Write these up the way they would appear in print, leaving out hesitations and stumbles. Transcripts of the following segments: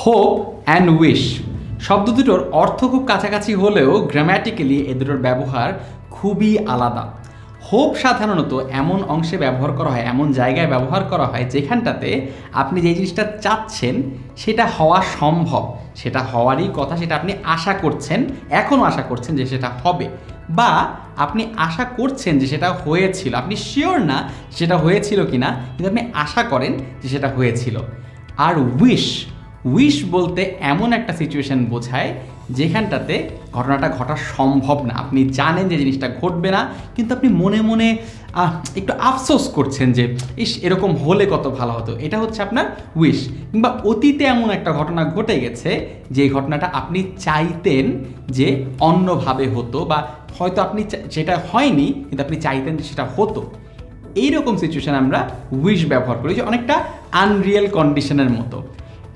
Hope and wish শব্দ দুটোর অর্থ খুব কাছাকাছি হলেও গ্রামাটিক্যালি এ দুটোর ব্যবহার খুবই আলাদা। হোপ সাধারণত এমন অংশে ব্যবহার করা হয়, এমন জায়গায় ব্যবহার করা হয় যেখানটাতে আপনি যে জিনিসটা চাচ্ছেন সেটা হওয়া সম্ভব, সেটা হওয়ারই কথা, সেটা আপনি আশা করছেন, এখনও আশা করছেন যে সেটা হবে, বা আপনি আশা করছেন যে সেটা হয়েছিল, আপনি শিওর না সেটা হয়েছিল কি না, কিন্তু আপনি আশা করেন যে সেটা হয়েছিল। আর উইশ বলতে এমন একটা সিচুয়েশন বোঝায় যেখানটাতে ঘটনাটা ঘটা সম্ভব না, আপনি জানেন যে জিনিসটা ঘটবে না, কিন্তু আপনি মনে মনে একটু আফসোস করছেন যে ইস এরকম হলে কত ভালো হতো। এটা হচ্ছে আপনার উইশ। কিংবা অতীতে এমন একটা ঘটনা ঘটে গেছে যে ঘটনাটা আপনি চাইতেন যে অন্যভাবে হতো, বা হয়তো আপনি সেটা হয়নি কিন্তু আপনি চাইতেন যে সেটা হতো। এইরকম সিচুয়েশান আমরা উইশ ব্যবহার করি, যে অনেকটা আনরিয়েল কন্ডিশনের মতো।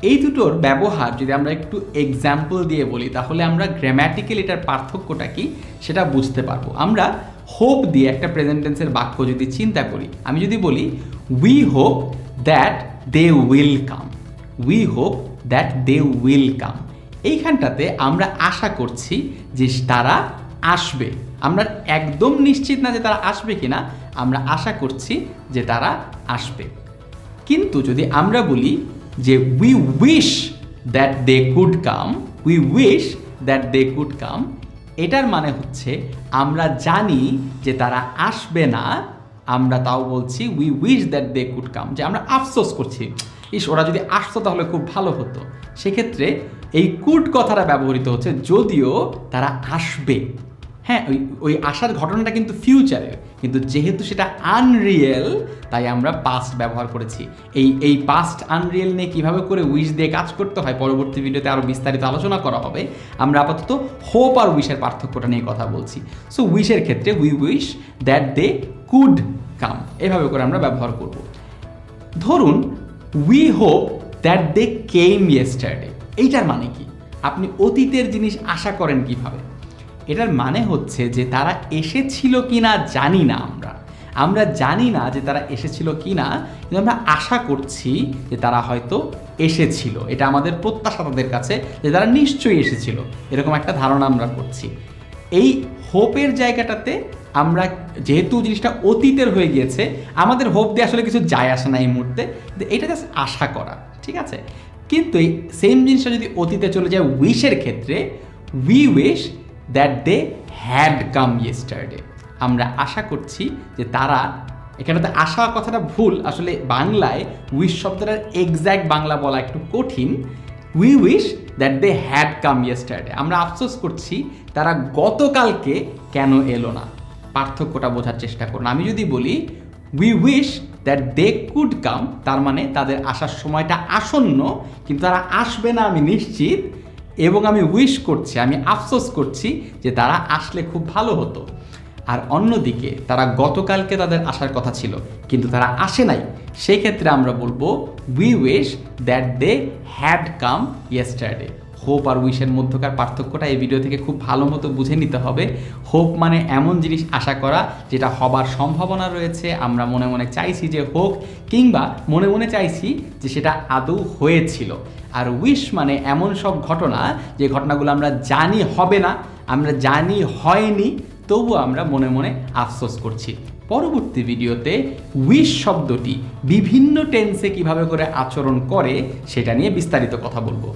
এই দুটোর ব্যবহার যদি আমরা একটু এক্সাম্পল দিয়ে বলি তাহলে আমরা গ্রামাটিক্যালি এটার পার্থক্যটা কি সেটা বুঝতে পারবো। আমরা হোপ দিয়ে একটা প্রেজেন্ট টেন্সের বাক্য যদি চিন্তা করি, আমি যদি বলি we hope that they will come, we hope that they will come, এইখানটাতে আমরা আশা করছি যে তারা আসবে। আমরা একদম নিশ্চিত না যে তারা আসবে কিনা, আমরা আশা করছি যে তারা আসবে। কিন্তু যদি আমরা বলি যে we wish that they could come, we wish that they could come, এটার মানে হচ্ছে আমরা জানি যে তারা আসবে না, আমরা তাও বলছি we wish that they could come, যে আমরা আফসোস করছি ইস ওরা যদি আসতো তাহলে খুব ভালো হতো। সেক্ষেত্রে এই কুড কথাটা ব্যবহৃত হচ্ছে যদিও তারা আসবে। হ্যাঁ, ওই আসার ঘটনাটা কিন্তু ফিউচারের, কিন্তু যেহেতু সেটা আনরিয়েল তাই আমরা পাস্ট ব্যবহার করেছি। এই পাস্ট আনরিয়েল নিয়ে কীভাবে করে উইশ দিয়ে কাজ করতে হয় পরবর্তী ভিডিওতে আরও বিস্তারিত আলোচনা করা হবে। আমরা আপাতত হোপ আর উইশের পার্থক্যটা নিয়ে কথা বলছি। সো উইশের ক্ষেত্রে we wish that they could come, এভাবে করে আমরা ব্যবহার করব। ধরুন we hope that they came yesterday, এইটার মানে কি? আপনি অতীতের জিনিস আশা করেন কিভাবে? এটার মানে হচ্ছে যে তারা এসেছিল কি না জানি না, আমরা জানি না যে তারা এসেছিল কি না, কিন্তু আমরা আশা করছি যে তারা হয়তো এসেছিল। এটা আমাদের প্রত্যাশা তাদের কাছে যে তারা নিশ্চয়ই এসেছিল, এরকম একটা ধারণা আমরা করছি। এই হোপের জায়গাটাতে আমরা যেহেতু জিনিসটা অতীতের হয়ে গিয়েছে, আমাদের হোপ দিয়ে আসলে কিছু যায় আসে না এই মুহূর্তে, এটা জাস্ট আশা করা, ঠিক আছে? কিন্তু এই সেম জিনিসটা যদি অতীতে চলে যায় উইশের ক্ষেত্রে, we wish that they had come yesterday, আমরা আশা করছি যে তারা, এখানে আশা কথাটা ভুল, আসলে বাংলায় উইশ শব্দটার এক্স্যাক্ট বাংলা বলা একটু কঠিন। We wish that they had come yesterday, আমরা আফসোস করছি তারা গতকালকে কেন এলো না। পার্থক্যটা বোঝার চেষ্টা করুন। আমি যদি বলি we wish that they could come, তার মানে তাদের আসার সময়টা আসন্ন, কিন্তু তারা আসবে না আমি নিশ্চিত, এবং আমি উইশ করছি, আমি আফসোস করছি যে তারা আসলে খুব ভালো হতো। আর অন্যদিকে তারা গতকালকে তাদের আসার কথা ছিল কিন্তু তারা আসে নাই, সেই ক্ষেত্রে আমরা বলবো we wish that they had come yesterday. Hope আর উইশের মধ্যকার পার্থক্যটা এই ভিডিও থেকে খুব ভালো মতো বুঝে নিতে হবে। হোপ মানে এমন জিনিস আশা করা যেটা হবার সম্ভাবনা রয়েছে, আমরা মনে মনে চাইছি যে হোক, কিংবা মনে মনে চাইছি যে সেটা আদৌ হয়েছিল। আর উইশ মানে এমন সব ঘটনা যে ঘটনাগুলো আমরা জানি হবে না, আমরা জানি হয়নি, তবুও আমরা মনে মনে আফসোস করছি। পরবর্তী ভিডিওতে উইশ শব্দটি বিভিন্ন টেন্সে কিভাবে করে আচরণ করে সেটা নিয়ে বিস্তারিত কথা বলবো।